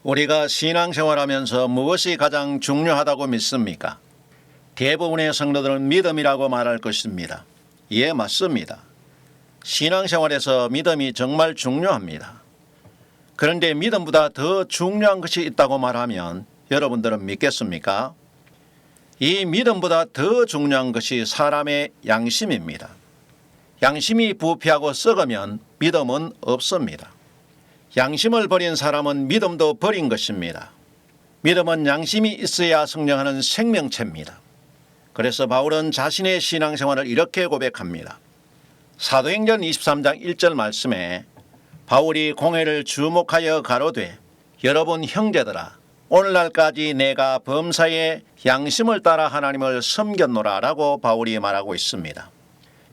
우리가 신앙생활하면서 무엇이 가장 중요하다고 믿습니까? 대부분의 성도들은 믿음이라고 말할 것입니다. 예, 맞습니다. 신앙생활에서 믿음이 정말 중요합니다. 그런데 믿음보다 더 중요한 것이 있다고 말하면 여러분들은 믿겠습니까? 이 믿음보다 더 중요한 것이 사람의 양심입니다. 양심이 부패하고 썩으면 믿음은 없습니다. 양심을 버린 사람은 믿음도 버린 것입니다. 믿음은 양심이 있어야 성장하는 생명체입니다. 그래서 바울은 자신의 신앙생활을 이렇게 고백합니다. 사도행전 23장 1절 말씀에 바울이 공회를 주목하여 가로되 여러분 형제들아 오늘날까지 내가 범사에 양심을 따라 하나님을 섬겼노라 라고 바울이 말하고 있습니다.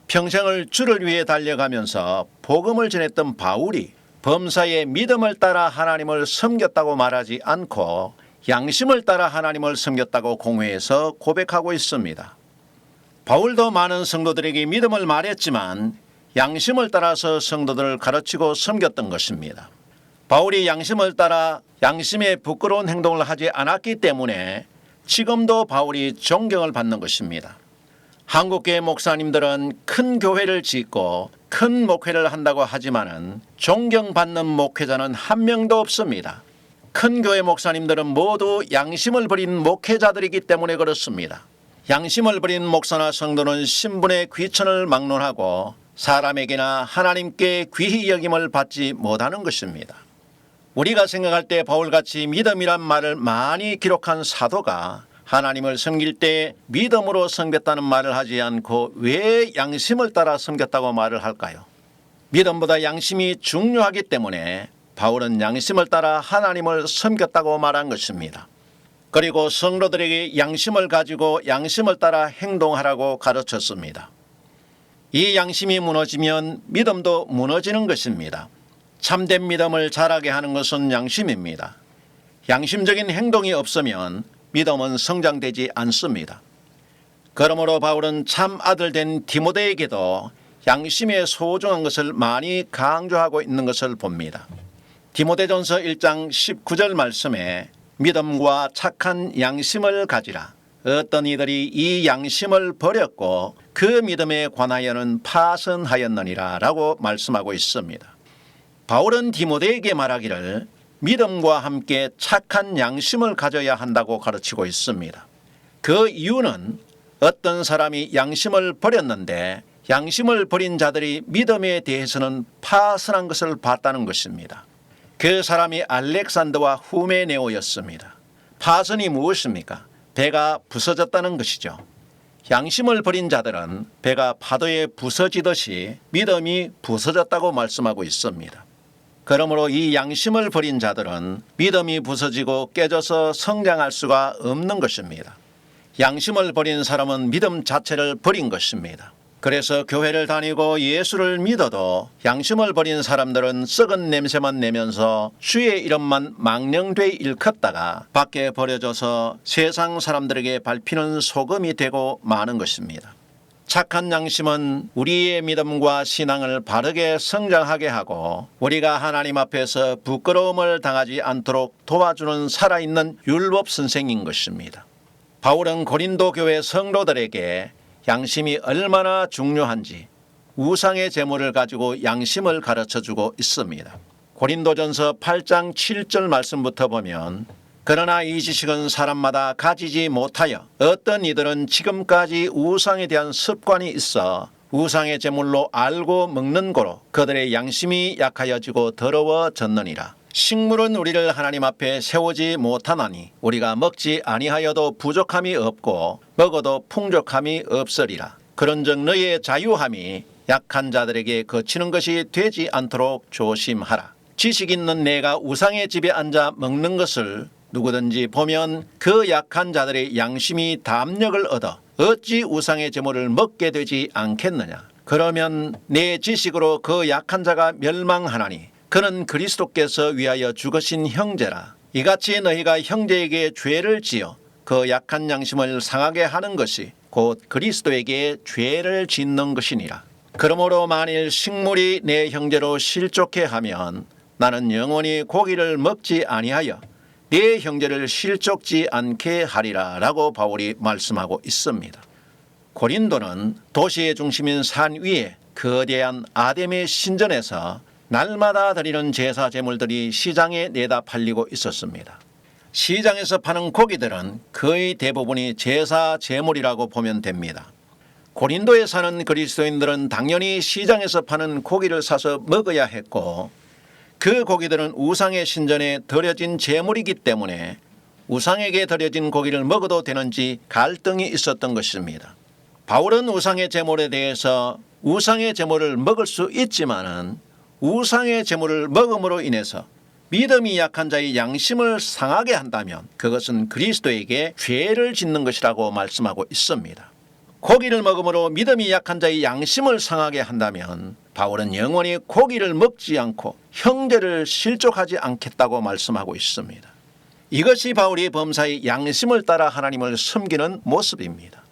평생을 주를 위해 달려가면서 복음을 전했던 바울이 범사에 믿음을 따라 하나님을 섬겼다고 말하지 않고 양심을 따라 하나님을 섬겼다고 공회에서 고백하고 있습니다. 바울도 많은 성도들에게 믿음을 말했지만 양심을 따라서 성도들을 가르치고 섬겼던 것입니다. 바울이 양심을 따라 양심에 부끄러운 행동을 하지 않았기 때문에 지금도 바울이 존경을 받는 것입니다. 한국교회 목사님들은 큰 교회를 짓고 큰 목회를 한다고 하지만은 존경받는 목회자는 한 명도 없습니다. 큰 교회 목사님들은 모두 양심을 버린 목회자들이기 때문에 그렇습니다. 양심을 버린 목사나 성도는 신분의 귀천을 막론하고 사람에게나 하나님께 귀히 여김을 받지 못하는 것입니다. 우리가 생각할 때 바울같이 믿음이란 말을 많이 기록한 사도가 하나님을 섬길 때 믿음으로 섬겼다는 말을 하지 않고 왜 양심을 따라 섬겼다고 말을 할까요? 믿음보다 양심이 중요하기 때문에 바울은 양심을 따라 하나님을 섬겼다고 말한 것입니다. 그리고 성도들에게 양심을 가지고 양심을 따라 행동하라고 가르쳤습니다. 이 양심이 무너지면 믿음도 무너지는 것입니다. 참된 믿음을 자라게 하는 것은 양심입니다. 양심적인 행동이 없으면 믿음은 성장되지 않습니다. 그러므로 바울은 참 아들 된 디모데에게도 양심의 소중한 것을 많이 강조하고 있는 것을 봅니다. 디모데전서 1장 19절 말씀에 믿음과 착한 양심을 가지라. 어떤 이들이 이 양심을 버렸고 그 믿음에 관하여는 파선하였느니라 라고 말씀하고 있습니다. 바울은 디모데에게 말하기를 믿음과 함께 착한 양심을 가져야 한다고 가르치고 있습니다. 그 이유는 어떤 사람이 양심을 버렸는데 양심을 버린 자들이 믿음에 대해서는 파선한 것을 봤다는 것입니다. 그 사람이 알렉산더와 후메네오였습니다. 파선이 무엇입니까? 배가 부서졌다는 것이죠. 양심을 버린 자들은 배가 파도에 부서지듯이 믿음이 부서졌다고 말씀하고 있습니다. 그러므로 이 양심을 버린 자들은 믿음이 부서지고 깨져서 성장할 수가 없는 것입니다. 양심을 버린 사람은 믿음 자체를 버린 것입니다. 그래서 교회를 다니고 예수를 믿어도 양심을 버린 사람들은 썩은 냄새만 내면서 주의 이름만 망령되이 일컫다가 밖에 버려져서 세상 사람들에게 밟히는 소금이 되고 마는 것입니다. 착한 양심은 우리의 믿음과 신앙을 바르게 성장하게 하고 우리가 하나님 앞에서 부끄러움을 당하지 않도록 도와주는 살아있는 율법 선생인 것입니다. 바울은 고린도 교회 성도들에게 양심이 얼마나 중요한지 우상의 제물을 가지고 양심을 가르쳐주고 있습니다. 고린도전서 8장 7절 말씀부터 보면 그러나 이 지식은 사람마다 가지지 못하여 어떤 이들은 지금까지 우상에 대한 습관이 있어 우상의 제물로 알고 먹는 고로 그들의 양심이 약하여지고 더러워졌느니라. 식물은 우리를 하나님 앞에 세우지 못하나니 우리가 먹지 아니하여도 부족함이 없고 먹어도 풍족함이 없으리라. 그런즉 너희의 자유함이 약한 자들에게 거치는 것이 되지 않도록 조심하라. 지식 있는 내가 우상의 집에 앉아 먹는 것을 누구든지 보면 그 약한 자들의 양심이 담력을 얻어 어찌 우상의 제물을 먹게 되지 않겠느냐. 그러면 내 지식으로 그 약한 자가 멸망하나니 그는 그리스도께서 위하여 죽으신 형제라. 이같이 너희가 형제에게 죄를 지어 그 약한 양심을 상하게 하는 것이 곧 그리스도에게 죄를 짓는 것이니라. 그러므로 만일 식물이 내 형제로 실족해 하면 나는 영원히 고기를 먹지 아니하여 내 형제를 실족지 않게 하리라 라고 바울이 말씀하고 있습니다. 고린도는 도시의 중심인 산 위에 거대한 아담의 신전에서 날마다 드리는 제사 제물들이 시장에 내다 팔리고 있었습니다. 시장에서 파는 고기들은 거의 대부분이 제사 제물이라고 보면 됩니다. 고린도에 사는 그리스도인들은 당연히 시장에서 파는 고기를 사서 먹어야 했고, 그 고기들은 우상의 신전에 드려진 제물이기 때문에 우상에게 드려진 고기를 먹어도 되는지 갈등이 있었던 것입니다. 바울은 우상의 제물에 대해서 우상의 제물을 먹을 수 있지만은 우상의 제물을 먹음으로 인해서 믿음이 약한 자의 양심을 상하게 한다면 그것은 그리스도에게 죄를 짓는 것이라고 말씀하고 있습니다. 고기를 먹음으로 믿음이 약한 자의 양심을 상하게 한다면 바울은 영원히 고기를 먹지 않고 형제를 실족하지 않겠다고 말씀하고 있습니다. 이것이 바울이 범사의 양심을 따라 하나님을 섬기는 모습입니다.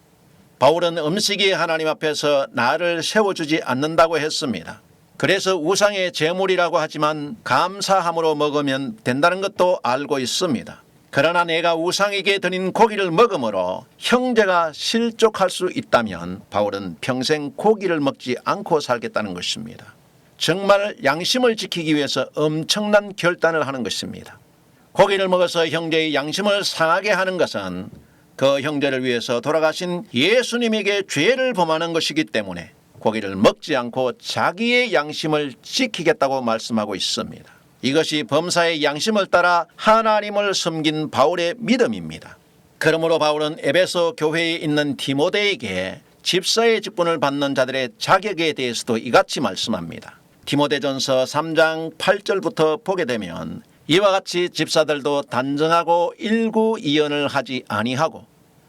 바울은 음식이 하나님 앞에서 나를 세워주지 않는다고 했습니다. 그래서 우상의 제물이라고 하지만 감사함으로 먹으면 된다는 것도 알고 있습니다. 그러나 내가 우상에게 드린 고기를 먹음으로 형제가 실족할 수 있다면 바울은 평생 고기를 먹지 않고 살겠다는 것입니다. 정말 양심을 지키기 위해서 엄청난 결단을 하는 것입니다. 고기를 먹어서 형제의 양심을 상하게 하는 것은 그 형제를 위해서 돌아가신 예수님에게 죄를 범하는 것이기 때문에 고기를 먹지 않고 자기의 양심을 지키겠다고 말씀하고 있습니다. 이것이 범사의 양심을 따라 하나님을 섬긴 바울의 믿음입니다. 그러므로 바울은 에베소 교회에 있는 디모데에게 집사의 직분을 받는 자들의 자격에 대해서도 이같이 말씀합니다. 디모데전서 3장 8절부터 보게 되면 이와 같이 집사들도 단정하고 일구이연을 하지 아니하고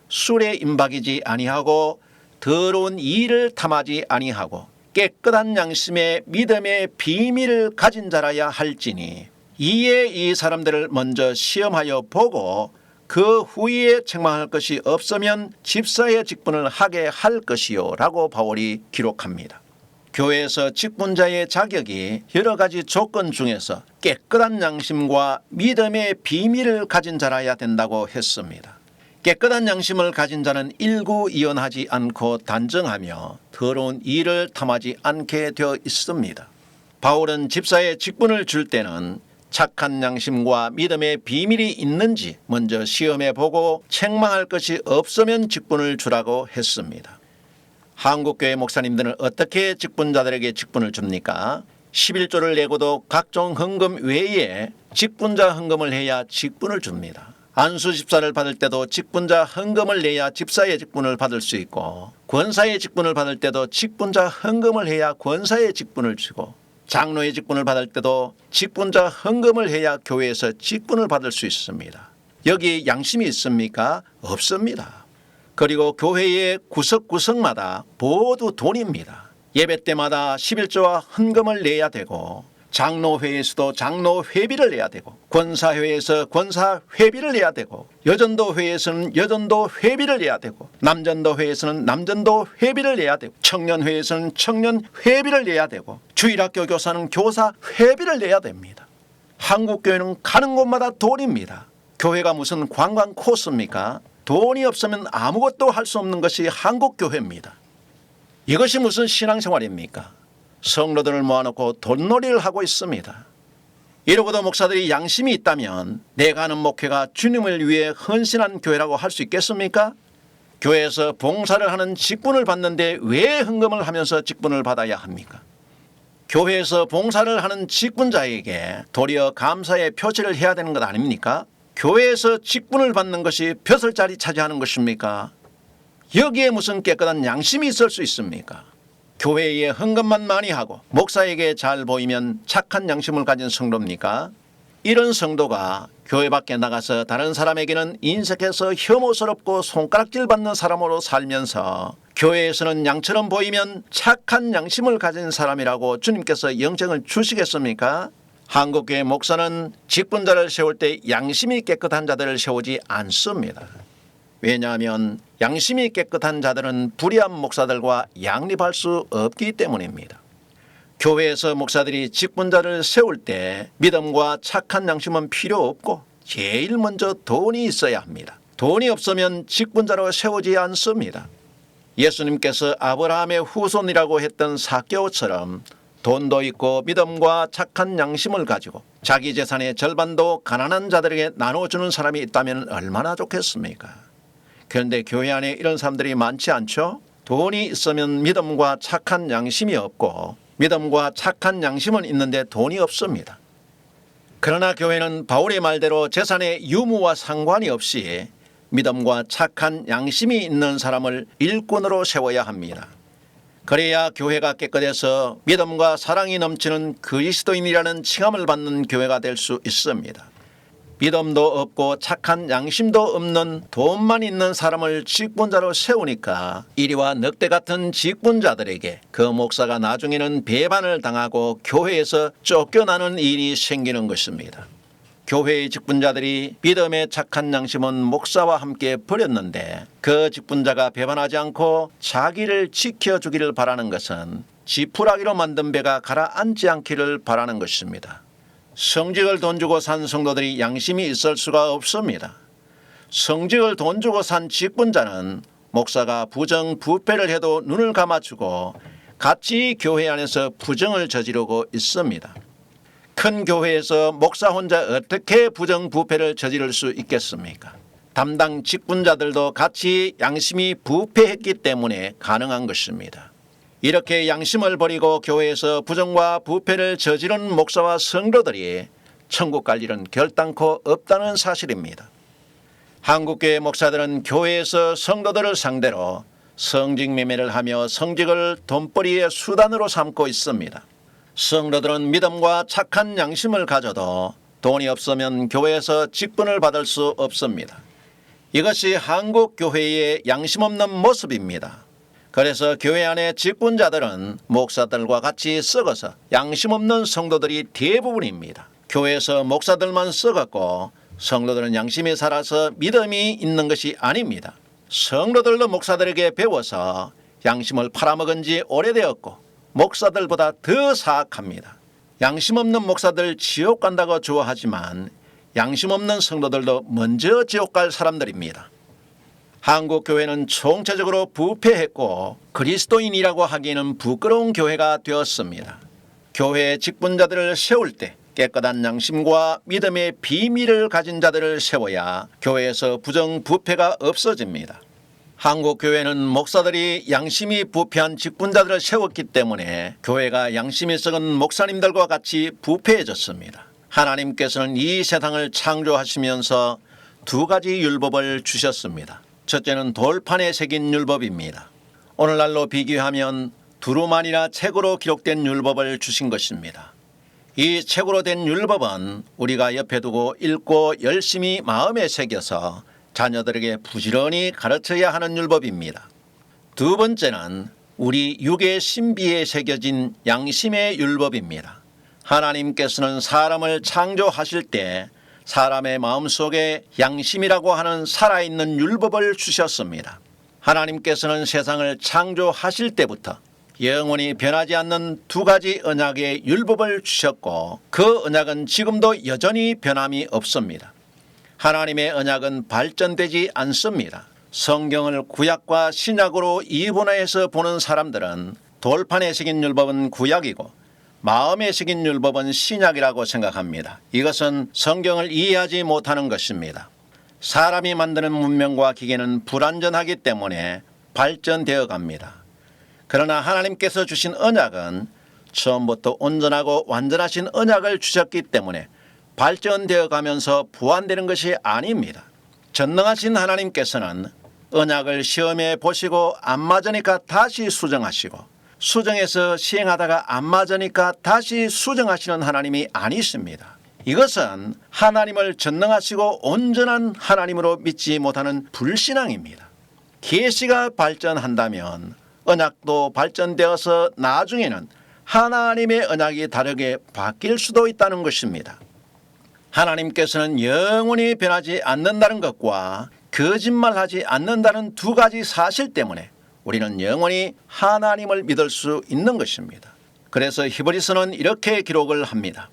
술에 임박이지 아니하고 더러운 일을 탐하지 아니하고 깨끗한 양심의 믿음의 비밀을 가진 자라야 할지니 이에 이 사람들을 먼저 시험하여 보고 그 후에 책망할 것이 없으면 집사의 직분을 하게 할 것이요 라고 바울이 기록합니다. 교회에서 직분자의 자격이 여러 가지 조건 중에서 깨끗한 양심과 믿음의 비밀을 가진 자라야 된다고 했습니다. 깨끗한 양심을 가진 자는 일구이연하지 않고 단정하며 더러운 일을 탐하지 않게 되어 있습니다. 바울은 집사의 직분을 줄 때는 착한 양심과 믿음의 비밀이 있는지 먼저 시험해 보고 책망할 것이 없으면 직분을 주라고 했습니다. 한국교회 목사님들은 어떻게 직분자들에게 직분을 줍니까? 11조를 내고도 각종 헌금 외에 직분자 헌금을 해야 직분을 줍니다. 안수 집사를 받을 때도 직분자 헌금을 내야 집사의 직분을 받을 수 있고, 권사의 직분을 받을 때도 직분자 헌금을 해야 권사의 직분을 주고, 장로의 직분을 받을 때도 직분자 헌금을 해야 교회에서 직분을 받을 수 있습니다. 여기에 양심이 있습니까? 없습니다. 그리고 교회의 구석구석마다 모두 돈입니다. 예배 때마다 11조와 헌금을 내야 되고, 장로회에서도 장로회비를 내야 되고, 권사회에서 권사회비를 내야 되고, 여전도회에서는 여전도회비를 내야 되고, 남전도회에서는 남전도회비를 내야 되고, 청년회에서는 청년회비를 내야 되고, 주일학교 교사는 교사회비를 내야 됩니다. 한국교회는 가는 곳마다 돈입니다. 교회가 무슨 관광 코스입니까? 돈이 없으면 아무것도 할 수 없는 것이 한국교회입니다. 이것이 무슨 신앙생활입니까? 성도들을 모아놓고 돈놀이를 하고 있습니다. 이러고도 목사들이 양심이 있다면 내가 하는 목회가 주님을 위해 헌신한 교회라고 할 수 있겠습니까? 교회에서 봉사를 하는 직분을 받는데 왜 헌금을 하면서 직분을 받아야 합니까? 교회에서 봉사를 하는 직분자에게 도리어 감사의 표시를 해야 되는 것 아닙니까? 교회에서 직분을 받는 것이 벼슬자리 차지하는 것입니까? 여기에 무슨 깨끗한 양심이 있을 수 있습니까? 교회에 헌금만 많이 하고 목사에게 잘 보이면 착한 양심을 가진 성도입니까? 이런 성도가 교회 밖에 나가서 다른 사람에게는 인색해서 혐오스럽고 손가락질 받는 사람으로 살면서 교회에서는 양처럼 보이면 착한 양심을 가진 사람이라고 주님께서 영생을 주시겠습니까? 한국교회 목사는 직분자를 세울 때 양심이 깨끗한 자들을 세우지 않습니다. 왜냐하면 양심이 깨끗한 자들은 불의한 목사들과 양립할 수 없기 때문입니다. 교회에서 목사들이 직분자를 세울 때 믿음과 착한 양심은 필요 없고 제일 먼저 돈이 있어야 합니다. 돈이 없으면 직분자로 세우지 않습니다. 예수님께서 아브라함의 후손이라고 했던 삭개오처럼 돈도 있고 믿음과 착한 양심을 가지고 자기 재산의 절반도 가난한 자들에게 나눠주는 사람이 있다면 얼마나 좋겠습니까? 그런데 교회 안에 이런 사람들이 많지 않죠? 돈이 있으면 믿음과 착한 양심이 없고 믿음과 착한 양심은 있는데 돈이 없습니다. 그러나 교회는 바울의 말대로 재산의 유무와 상관이 없이 믿음과 착한 양심이 있는 사람을 일꾼으로 세워야 합니다. 그래야 교회가 깨끗해서 믿음과 사랑이 넘치는 그리스도인이라는 칭함을 받는 교회가 될 수 있습니다. 믿음도 없고 착한 양심도 없는 돈만 있는 사람을 직분자로 세우니까 이리와 늑대 같은 직분자들에게 그 목사가 나중에는 배반을 당하고 교회에서 쫓겨나는 일이 생기는 것입니다. 교회의 직분자들이 믿음의 착한 양심은 목사와 함께 버렸는데 그 직분자가 배반하지 않고 자기를 지켜주기를 바라는 것은 지푸라기로 만든 배가 가라앉지 않기를 바라는 것입니다. 성직을 돈 주고 산 성도들이 양심이 있을 수가 없습니다. 성직을 돈 주고 산 직분자는 목사가 부정부패를 해도 눈을 감아주고 같이 교회 안에서 부정을 저지르고 있습니다. 큰 교회에서 목사 혼자 어떻게 부정부패를 저지를 수 있겠습니까? 담당 직분자들도 같이 양심이 부패했기 때문에 가능한 것입니다. 이렇게 양심을 버리고 교회에서 부정과 부패를 저지른 목사와 성도들이 천국 갈 일은 결단코 없다는 사실입니다. 한국교회 목사들은 교회에서 성도들을 상대로 성직 매매를 하며 성직을 돈벌이의 수단으로 삼고 있습니다. 성도들은 믿음과 착한 양심을 가져도 돈이 없으면 교회에서 직분을 받을 수 없습니다. 이것이 한국 교회의 양심 없는 모습입니다. 그래서 교회 안의 직분자들은 목사들과 같이 썩어서 양심 없는 성도들이 대부분입니다. 교회에서 목사들만 썩었고 성도들은 양심이 살아서 믿음이 있는 것이 아닙니다. 성도들도 목사들에게 배워서 양심을 팔아먹은 지 오래되었고 목사들보다 더 사악합니다. 양심 없는 목사들 지옥 간다고 좋아하지만 양심 없는 성도들도 먼저 지옥 갈 사람들입니다. 한국 교회는 총체적으로 부패했고 그리스도인이라고 하기에는 부끄러운 교회가 되었습니다. 교회의 직분자들을 세울 때 깨끗한 양심과 믿음의 비밀을 가진 자들을 세워야 교회에서 부정부패가 없어집니다. 한국 교회는 목사들이 양심이 부패한 직분자들을 세웠기 때문에 교회가 양심이 썩은 목사님들과 같이 부패해졌습니다. 하나님께서는 이 세상을 창조하시면서 두 가지 율법을 주셨습니다. 첫째는 돌판에 새긴 율법입니다. 오늘날로 비교하면 두루마리나 책으로 기록된 율법을 주신 것입니다. 이 책으로 된 율법은 우리가 옆에 두고 읽고 열심히 마음에 새겨서 자녀들에게 부지런히 가르쳐야 하는 율법입니다. 두 번째는 우리 육의 신비에 새겨진 양심의 율법입니다. 하나님께서는 사람을 창조하실 때 사람의 마음속에 양심이라고 하는 살아있는 율법을 주셨습니다. 하나님께서는 세상을 창조하실 때부터 영원히 변하지 않는 두 가지 언약의 율법을 주셨고 그 언약은 지금도 여전히 변함이 없습니다. 하나님의 언약은 발전되지 않습니다. 성경을 구약과 신약으로 이분화해서 보는 사람들은 돌판에 새긴 율법은 구약이고 마음에 새긴 율법은 신약이라고 생각합니다. 이것은 성경을 이해하지 못하는 것입니다. 사람이 만드는 문명과 기계는 불완전하기 때문에 발전되어 갑니다. 그러나 하나님께서 주신 언약은 처음부터 온전하고 완전하신 언약을 주셨기 때문에 발전되어 가면서 보완되는 것이 아닙니다. 전능하신 하나님께서는 언약을 시험해 보시고 안 맞으니까 다시 수정하시고 수정해서 시행하다가 안 맞으니까 다시 수정하시는 하나님이 아니십니다. 이것은 하나님을 전능하시고 온전한 하나님으로 믿지 못하는 불신앙입니다. 계시가 발전한다면 언약도 발전되어서 나중에는 하나님의 언약이 다르게 바뀔 수도 있다는 것입니다. 하나님께서는 영원히 변하지 않는다는 것과 거짓말하지 않는다는 두 가지 사실 때문에 우리는 영원히 하나님을 믿을 수 있는 것입니다. 그래서 히브리서는 이렇게 기록을 합니다.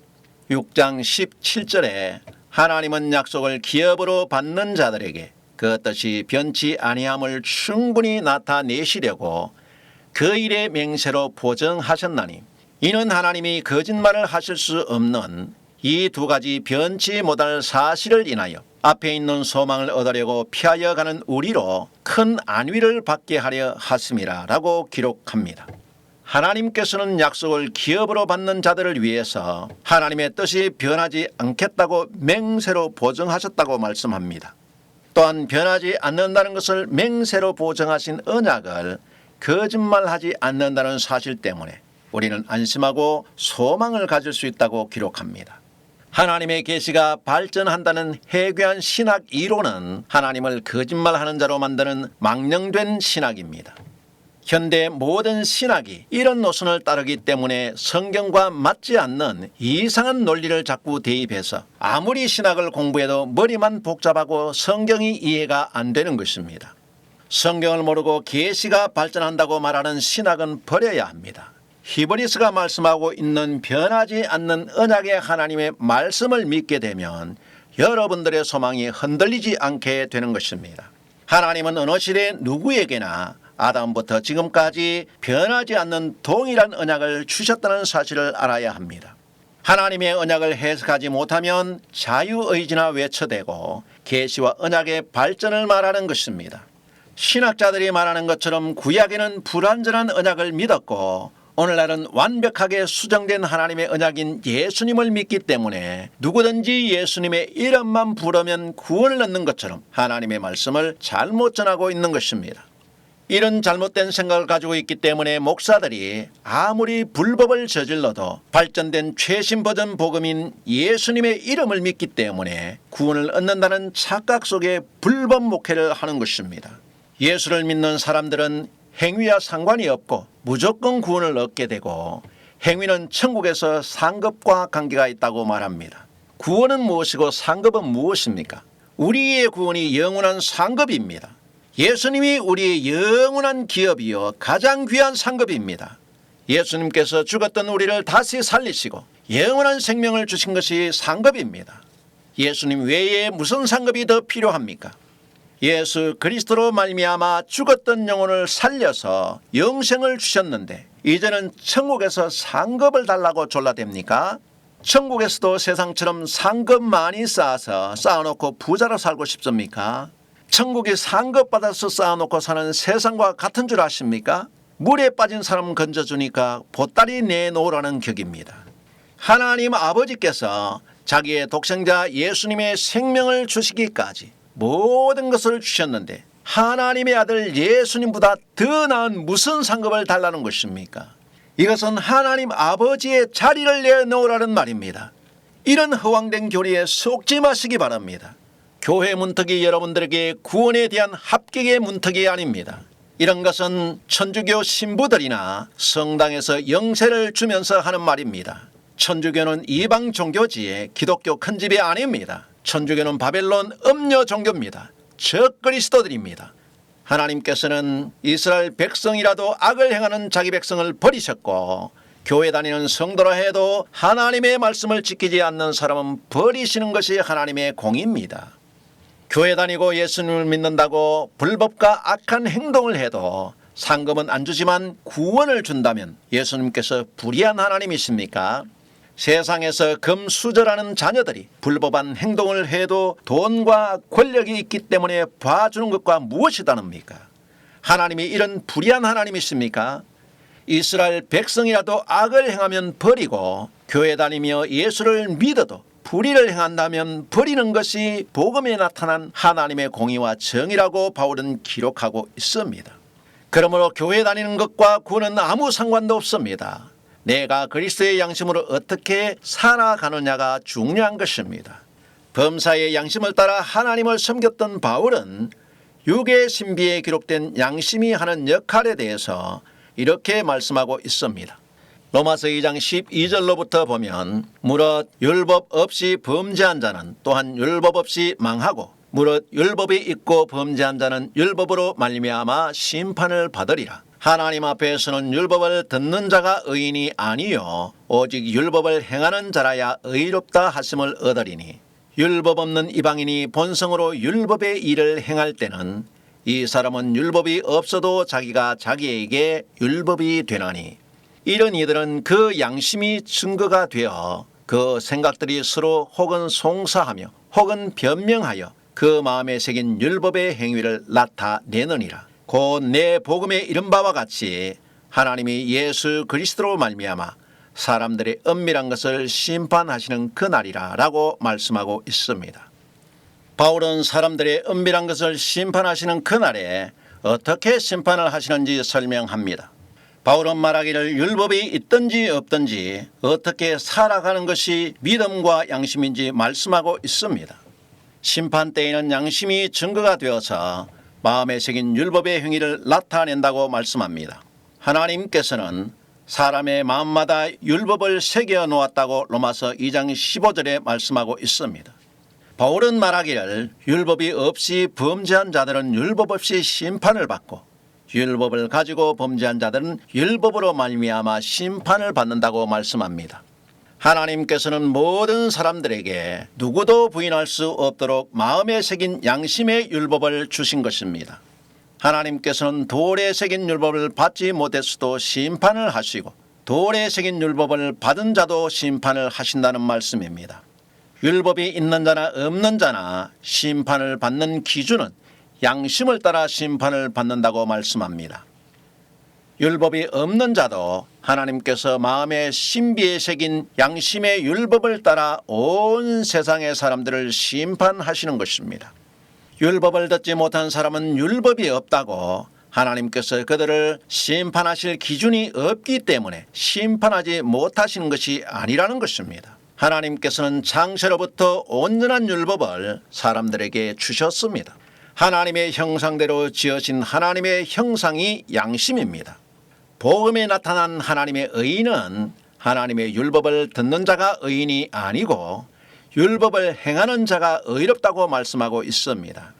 6장 17절에 하나님은 약속을 기업으로 받는 자들에게 그 뜻이 변치 아니함을 충분히 나타내시려고 그 일의 맹세로 보증하셨나니 이는 하나님이 거짓말을 하실 수 없는 이 두 가지 변치 못할 사실을 인하여 앞에 있는 소망을 얻으려고 피하여 가는 우리로 큰 안위를 받게 하려 하심이라 라고 기록합니다. 하나님께서는 약속을 기업으로 받는 자들을 위해서 하나님의 뜻이 변하지 않겠다고 맹세로 보증하셨다고 말씀합니다. 또한 변하지 않는다는 것을 맹세로 보증하신 언약을 거짓말하지 않는다는 사실 때문에 우리는 안심하고 소망을 가질 수 있다고 기록합니다. 하나님의 계시가 발전한다는 해괴한 신학 이론은 하나님을 거짓말하는 자로 만드는 망령된 신학입니다. 현대 모든 신학이 이런 노선을 따르기 때문에 성경과 맞지 않는 이상한 논리를 자꾸 대입해서 아무리 신학을 공부해도 머리만 복잡하고 성경이 이해가 안 되는 것입니다. 성경을 모르고 계시가 발전한다고 말하는 신학은 버려야 합니다. 히브리서가 말씀하고 있는 변하지 않는 언약의 하나님의 말씀을 믿게 되면 여러분들의 소망이 흔들리지 않게 되는 것입니다. 하나님은 어느 시대 누구에게나 아담부터 지금까지 변하지 않는 동일한 언약을 주셨다는 사실을 알아야 합니다. 하나님의 언약을 해석하지 못하면 자유의지나 외쳐대고 계시와 언약의 발전을 말하는 것입니다. 신학자들이 말하는 것처럼 구약에는 불완전한 언약을 믿었고 오늘날은 완벽하게 수정된 하나님의 언약인 예수님을 믿기 때문에 누구든지 예수님의 이름만 부르면 구원을 얻는 것처럼 하나님의 말씀을 잘못 전하고 있는 것입니다. 이런 잘못된 생각을 가지고 있기 때문에 목사들이 아무리 불법을 저질러도 발전된 최신 버전 복음인 예수님의 이름을 믿기 때문에 구원을 얻는다는 착각 속에 불법 목회를 하는 것입니다. 예수를 믿는 사람들은 행위와 상관이 없고 무조건 구원을 얻게 되고 행위는 천국에서 상급과 관계가 있다고 말합니다. 구원은 무엇이고 상급은 무엇입니까? 우리의 구원이 영원한 상급입니다. 예수님이 우리의 영원한 기업이요 가장 귀한 상급입니다. 예수님께서 죽었던 우리를 다시 살리시고 영원한 생명을 주신 것이 상급입니다. 예수님 외에 무슨 상급이 더 필요합니까? 예수 그리스도로 말미암아 죽었던 영혼을 살려서 영생을 주셨는데 이제는 천국에서 상급을 달라고 졸라댑니까? 천국에서도 세상처럼 상급 많이 쌓아서 쌓아놓고 부자로 살고 싶습니까? 천국이 상급 받아서 쌓아놓고 사는 세상과 같은 줄 아십니까? 물에 빠진 사람 건져주니까 보따리 내놓으라는 격입니다. 하나님 아버지께서 자기의 독생자 예수님의 생명을 주시기까지 모든 것을 주셨는데 하나님의 아들 예수님보다 더 나은 무슨 상급을 달라는 것입니까? 이것은 하나님 아버지의 자리를 내놓으라는 말입니다. 이런 허황된 교리에 속지 마시기 바랍니다. 교회 문턱이 여러분들에게 구원에 대한 합격의 문턱이 아닙니다. 이런 것은 천주교 신부들이나 성당에서 영세를 주면서 하는 말입니다. 천주교는 이방 종교지에 기독교 큰 집이 아닙니다. 천주교는 바벨론 음녀 종교입니다. 적그리스도들입니다. 하나님께서는 이스라엘 백성이라도 악을 행하는 자기 백성을 버리셨고 교회 다니는 성도라 해도 하나님의 말씀을 지키지 않는 사람은 버리시는 것이 하나님의 공입니다. 교회 다니고 예수님을 믿는다고 불법과 악한 행동을 해도 상급은 안 주지만 구원을 준다면 예수님께서 불의한 하나님이십니까? 세상에서 금수저라는 자녀들이 불법한 행동을 해도 돈과 권력이 있기 때문에 봐주는 것과 무엇이 다릅니까? 하나님이 이런 불의한 하나님이십니까? 이스라엘 백성이라도 악을 행하면 버리고 교회 다니며 예수를 믿어도 불의를 행한다면 버리는 것이 복음에 나타난 하나님의 공의와 정의라고 바울은 기록하고 있습니다. 그러므로 교회 다니는 것과 구원은 아무 상관도 없습니다. 내가 그리스도의 양심으로 어떻게 살아가느냐가 중요한 것입니다. 범사의 양심을 따라 하나님을 섬겼던 바울은 육의 신비에 기록된 양심이 하는 역할에 대해서 이렇게 말씀하고 있습니다. 로마서 2장 12절로부터 보면 무릇 율법 없이 범죄한 자는 또한 율법 없이 망하고 무릇 율법이 있고 범죄한 자는 율법으로 말미암아 심판을 받으리라. 하나님 앞에서는 율법을 듣는 자가 의인이 아니요 오직 율법을 행하는 자라야 의롭다 하심을 얻으리니 율법 없는 이방인이 본성으로 율법의 일을 행할 때는 이 사람은 율법이 없어도 자기가 자기에게 율법이 되나니 이런 이들은 그 양심이 증거가 되어 그 생각들이 서로 혹은 송사하며 혹은 변명하여 그 마음에 새긴 율법의 행위를 나타내느니라. 곧 내 복음에 이른 바와 같이 하나님이 예수 그리스도로 말미암아 사람들의 은밀한 것을 심판하시는 그날이라 라고 말씀하고 있습니다. 바울은 사람들의 은밀한 것을 심판하시는 그날에 어떻게 심판을 하시는지 설명합니다. 바울은 말하기를 율법이 있든지 없든지 어떻게 살아가는 것이 믿음과 양심인지 말씀하고 있습니다. 심판 때에는 양심이 증거가 되어서 마음에 새긴 율법의 행위를 나타낸다고 말씀합니다. 하나님께서는 사람의 마음마다 율법을 새겨 놓았다고 로마서 2장 15절에 말씀하고 있습니다. 바울은 말하기를 율법이 없이 범죄한 자들은 율법 없이 심판을 받고 율법을 가지고 범죄한 자들은 율법으로 말미암아 심판을 받는다고 말씀합니다. 하나님께서는 모든 사람들에게 누구도 부인할 수 없도록 마음에 새긴 양심의 율법을 주신 것입니다. 하나님께서는 돌에 새긴 율법을 받지 못했어도 심판을 하시고 돌에 새긴 율법을 받은 자도 심판을 하신다는 말씀입니다. 율법이 있는 자나 없는 자나 심판을 받는 기준은 양심을 따라 심판을 받는다고 말씀합니다. 율법이 없는 자도 하나님께서 마음의 신비에 새긴 양심의 율법을 따라 온 세상의 사람들을 심판하시는 것입니다. 율법을 듣지 못한 사람은 율법이 없다고 하나님께서 그들을 심판하실 기준이 없기 때문에 심판하지 못하시는 것이 아니라는 것입니다. 하나님께서는 창세로부터 온전한 율법을 사람들에게 주셨습니다. 하나님의 형상대로 지으신 하나님의 형상이 양심입니다. 복음에 나타난 하나님의 의인은 하나님의 율법을 듣는 자가 의인이 아니고 율법을 행하는 자가 의롭다고 말씀하고 있습니다.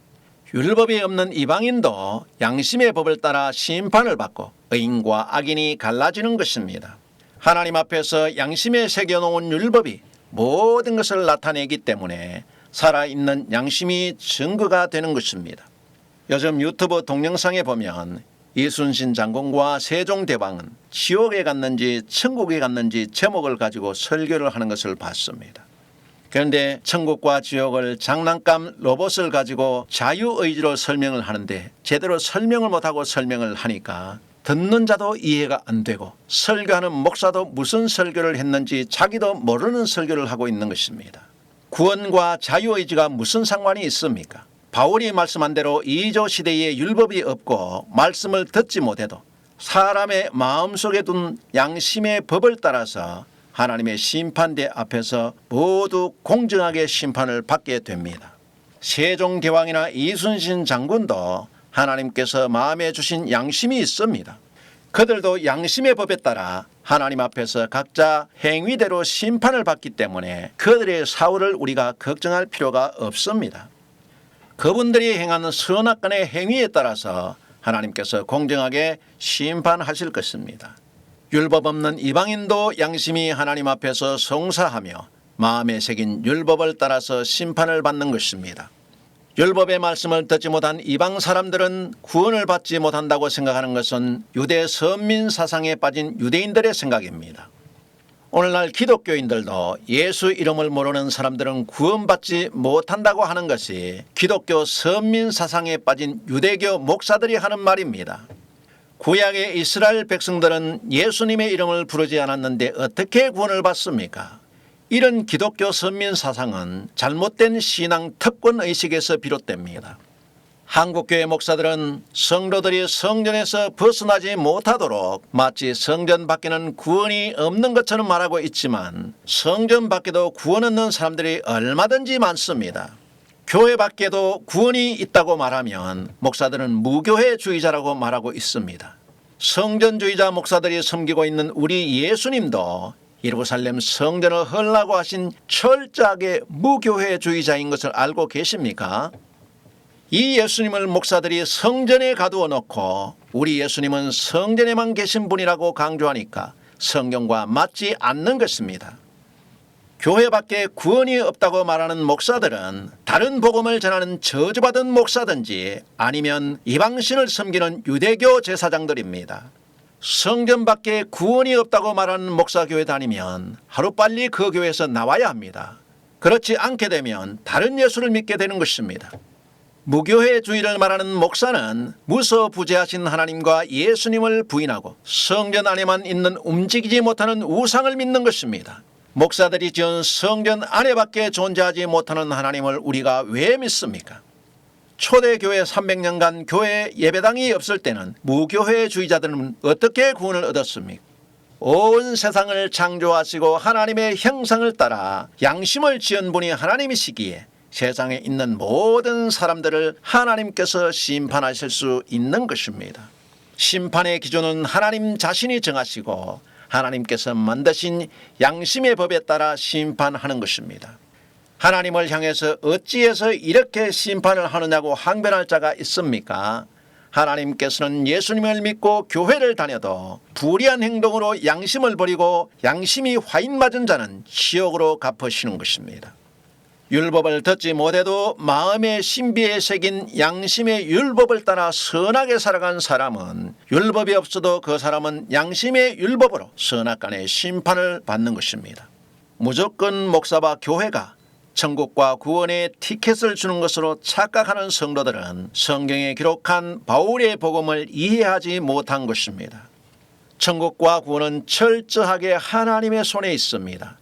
율법이 없는 이방인도 양심의 법을 따라 심판을 받고 의인과 악인이 갈라지는 것입니다. 하나님 앞에서 양심에 새겨놓은 율법이 모든 것을 나타내기 때문에 살아있는 양심이 증거가 되는 것입니다. 요즘 유튜브 동영상에 보면 이순신 장군과 세종대왕은 지옥에 갔는지 천국에 갔는지 제목을 가지고 설교를 하는 것을 봤습니다. 그런데 천국과 지옥을 장난감 로봇을 가지고 자유의지로 설명을 하는데 제대로 설명을 못하고 설명을 하니까 듣는 자도 이해가 안 되고 설교하는 목사도 무슨 설교를 했는지 자기도 모르는 설교를 하고 있는 것입니다. 구원과 자유의지가 무슨 상관이 있습니까? 바울이 말씀한 대로 이조 시대에 율법이 없고 말씀을 듣지 못해도 사람의 마음속에 둔 양심의 법을 따라서 하나님의 심판대 앞에서 모두 공정하게 심판을 받게 됩니다. 세종대왕이나 이순신 장군도 하나님께서 마음에 주신 양심이 있습니다. 그들도 양심의 법에 따라 하나님 앞에서 각자 행위대로 심판을 받기 때문에 그들의 사후를 우리가 걱정할 필요가 없습니다. 그분들이 행하는 선악간의 행위에 따라서 하나님께서 공정하게 심판하실 것입니다. 율법 없는 이방인도 양심이 하나님 앞에서 송사하며 마음에 새긴 율법을 따라서 심판을 받는 것입니다. 율법의 말씀을 듣지 못한 이방 사람들은 구원을 받지 못한다고 생각하는 것은 유대 선민 사상에 빠진 유대인들의 생각입니다. 오늘날 기독교인들도 예수 이름을 모르는 사람들은 구원받지 못한다고 하는 것이 기독교 선민 사상에 빠진 유대교 목사들이 하는 말입니다. 구약의 이스라엘 백성들은 예수님의 이름을 부르지 않았는데 어떻게 구원을 받습니까? 이런 기독교 선민 사상은 잘못된 신앙 특권의식에서 비롯됩니다. 한국교회 목사들은 성도들이 성전에서 벗어나지 못하도록 마치 성전 밖에는 구원이 없는 것처럼 말하고 있지만 성전 밖에도 구원 없는 사람들이 얼마든지 많습니다. 교회 밖에도 구원이 있다고 말하면 목사들은 무교회주의자라고 말하고 있습니다. 성전주의자 목사들이 섬기고 있는 우리 예수님도 예루살렘 성전을 헐라고 하신 철저하게 무교회주의자인 것을 알고 계십니까? 이 예수님을 목사들이 성전에 가두어 놓고 우리 예수님은 성전에만 계신 분이라고 강조하니까 성경과 맞지 않는 것입니다. 교회밖에 구원이 없다고 말하는 목사들은 다른 복음을 전하는 저주받은 목사든지 아니면 이방신을 섬기는 유대교 제사장들입니다. 성전밖에 구원이 없다고 말하는 목사교회 다니면 하루빨리 그 교회에서 나와야 합니다. 그렇지 않게 되면 다른 예수를 믿게 되는 것입니다. 무교회주의를 말하는 목사는 무소부재하신 하나님과 예수님을 부인하고 성전 안에만 있는 움직이지 못하는 우상을 믿는 것입니다. 목사들이 지은 성전 안에밖에 존재하지 못하는 하나님을 우리가 왜 믿습니까? 초대교회 300년간 교회 예배당이 없을 때는 무교회주의자들은 어떻게 구원을 얻었습니까? 온 세상을 창조하시고 하나님의 형상을 따라 양심을 지은 분이 하나님이시기에 세상에 있는 모든 사람들을 하나님께서 심판하실 수 있는 것입니다. 심판의 기준은 하나님 자신이 정하시고 하나님께서 만드신 양심의 법에 따라 심판하는 것입니다. 하나님을 향해서 어찌해서 이렇게 심판을 하느냐고 항변할 자가 있습니까? 하나님께서는 예수님을 믿고 교회를 다녀도 불의한 행동으로 양심을 버리고 양심이 화인 맞은 자는 지옥으로 갚으시는 것입니다. 율법을 듣지 못해도 마음의 신비에 새긴 양심의 율법을 따라 선하게 살아간 사람은 율법이 없어도 그 사람은 양심의 율법으로 선악간의 심판을 받는 것입니다. 무조건 목사와 교회가 천국과 구원의 티켓을 주는 것으로 착각하는 성도들은 성경에 기록한 바울의 복음을 이해하지 못한 것입니다. 천국과 구원은 철저하게 하나님의 손에 있습니다.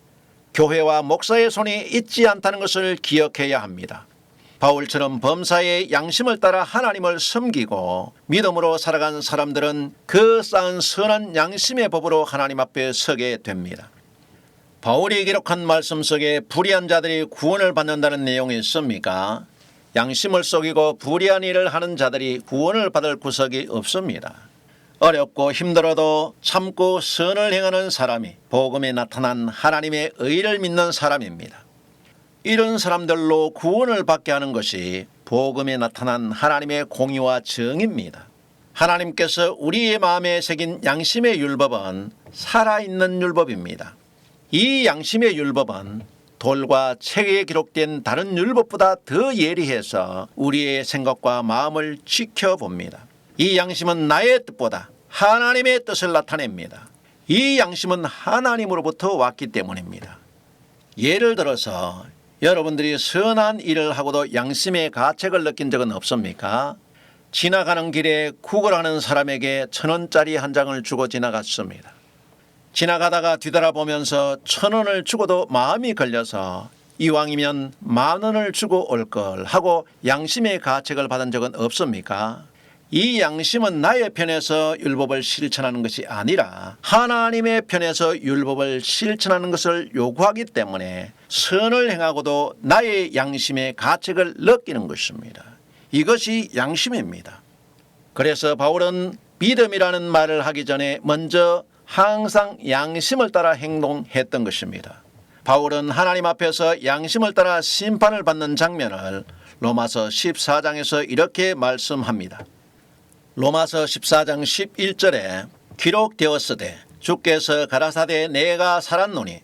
교회와 목사의 손이 있지 않다는 것을 기억해야 합니다. 바울처럼 범사의 양심을 따라 하나님을 섬기고 믿음으로 살아간 사람들은 그 쌓은 선한 양심의 법으로 하나님 앞에 서게 됩니다. 바울이 기록한 말씀 속에 불의한 자들이 구원을 받는다는 내용이 있습니까? 양심을 속이고 불의한 일을 하는 자들이 구원을 받을 구석이 없습니다. 어렵고 힘들어도 참고 선을 행하는 사람이 복음에 나타난 하나님의 의를 믿는 사람입니다. 이런 사람들로 구원을 받게 하는 것이 복음에 나타난 하나님의 공의와 정의입니다. 하나님께서 우리의 마음에 새긴 양심의 율법은 살아있는 율법입니다. 이 양심의 율법은 돌과 책에 기록된 다른 율법보다 더 예리해서 우리의 생각과 마음을 지켜봅니다. 이 양심은 나의 뜻보다 하나님의 뜻을 나타냅니다. 이 양심은 하나님으로부터 왔기 때문입니다. 예를 들어서 여러분들이 선한 일을 하고도 양심의 가책을 느낀 적은 없습니까? 지나가는 길에 구걸하는 사람에게 1,000원짜리 한 장을 주고 지나갔습니다. 지나가다가 뒤돌아보면서 1,000원을 주고도 마음이 걸려서 이왕이면 10,000원을 주고 올 걸 하고 양심의 가책을 받은 적은 없습니까? 이 양심은 나의 편에서 율법을 실천하는 것이 아니라 하나님의 편에서 율법을 실천하는 것을 요구하기 때문에 선을 행하고도 나의 양심의 가책을 느끼는 것입니다. 이것이 양심입니다. 그래서 바울은 믿음이라는 말을 하기 전에 먼저 항상 양심을 따라 행동했던 것입니다. 바울은 하나님 앞에서 양심을 따라 심판을 받는 장면을 로마서 14장에서 이렇게 말씀합니다. 로마서 14장 11절에 기록되었으되 주께서 가라사대 내가 살았노니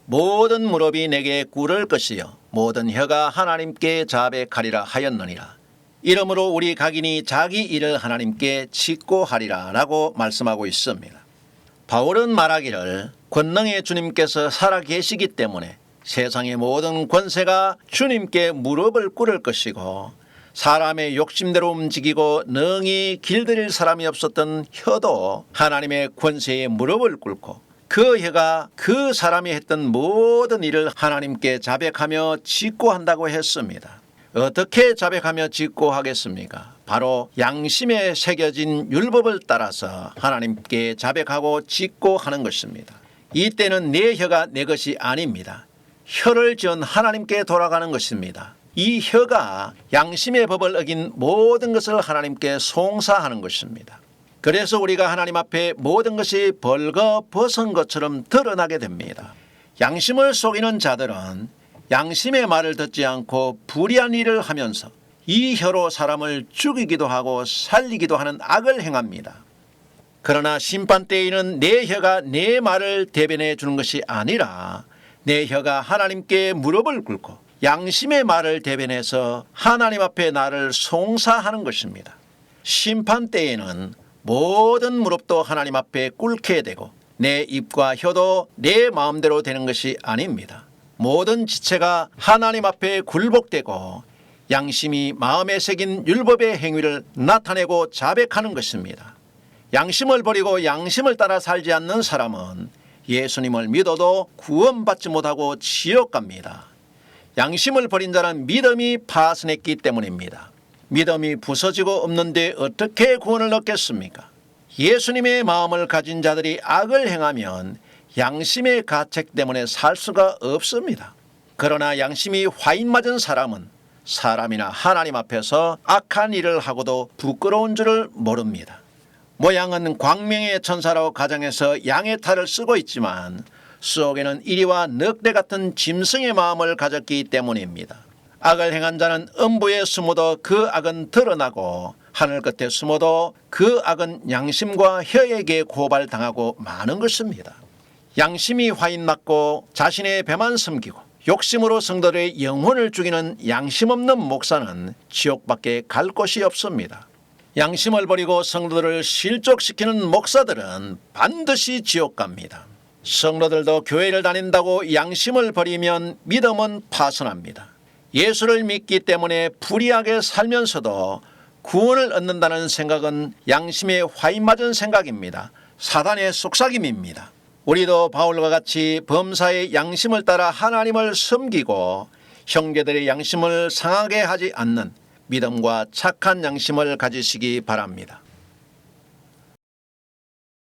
모든 무릎이 내게 꿇을 것이요 모든 혀가 하나님께 자백하리라 하였느니라. 이러므로 우리 각인이 자기 일을 하나님께 직고하리라 라고 말씀하고 있습니다. 바울은 말하기를 권능의 주님께서 살아계시기 때문에 세상의 모든 권세가 주님께 무릎을 꿇을 것이고 사람의 욕심대로 움직이고 능히 길들일 사람이 없었던 혀도 하나님의 권세에 무릎을 꿇고 그 혀가 그 사람이 했던 모든 일을 하나님께 자백하며 직고한다고 했습니다. 어떻게 자백하며 직고하겠습니까? 바로 양심에 새겨진 율법을 따라서 하나님께 자백하고 직고하는 것입니다. 이때는 내 혀가 내 것이 아닙니다. 혀를 지은 하나님께 돌아가는 것입니다. 이 혀가 양심의 법을 어긴 모든 것을 하나님께 송사하는 것입니다. 그래서 우리가 하나님 앞에 모든 것이 벌거벗은 것처럼 드러나게 됩니다. 양심을 속이는 자들은 양심의 말을 듣지 않고 불의한 일을 하면서 이 혀로 사람을 죽이기도 하고 살리기도 하는 악을 행합니다. 그러나 심판 때에는 내 혀가 내 말을 대변해 주는 것이 아니라 내 혀가 하나님께 무릎을 꿇고 양심의 말을 대변해서 하나님 앞에 나를 송사하는 것입니다. 심판 때에는 모든 무릎도 하나님 앞에 꿇게 되고 내 입과 혀도 내 마음대로 되는 것이 아닙니다. 모든 지체가 하나님 앞에 굴복되고 양심이 마음에 새긴 율법의 행위를 나타내고 자백하는 것입니다. 양심을 버리고 양심을 따라 살지 않는 사람은 예수님을 믿어도 구원받지 못하고 지옥 갑니다. 양심을 버린 자는 믿음이 파손했기 때문입니다. 믿음이 부서지고 없는데 어떻게 구원을 얻겠습니까? 예수님의 마음을 가진 자들이 악을 행하면 양심의 가책 때문에 살 수가 없습니다. 그러나 양심이 화인 맞은 사람은 사람이나 하나님 앞에서 악한 일을 하고도 부끄러운 줄을 모릅니다. 모양은 광명의 천사라고 가정해서 양의 탈을 쓰고 있지만 속에는 이리와 늑대 같은 짐승의 마음을 가졌기 때문입니다. 악을 행한 자는 음부에 숨어도 그 악은 드러나고 하늘 끝에 숨어도 그 악은 양심과 혀에게 고발당하고 마는 것입니다. 양심이 화인 맞고 자신의 배만 섬기고 욕심으로 성도들의 영혼을 죽이는 양심 없는 목사는 지옥밖에 갈 곳이 없습니다. 양심을 버리고 성도들을 실족시키는 목사들은 반드시 지옥 갑니다. 성도들도 교회를 다닌다고 양심을 버리면 믿음은 파손합니다. 예수를 믿기 때문에 불의하게 살면서도 구원을 얻는다는 생각은 양심에 화인 맞은 생각입니다. 사단의 속삭임입니다. 우리도 바울과 같이 범사의 양심을 따라 하나님을 섬기고 형제들의 양심을 상하게 하지 않는 믿음과 착한 양심을 가지시기 바랍니다.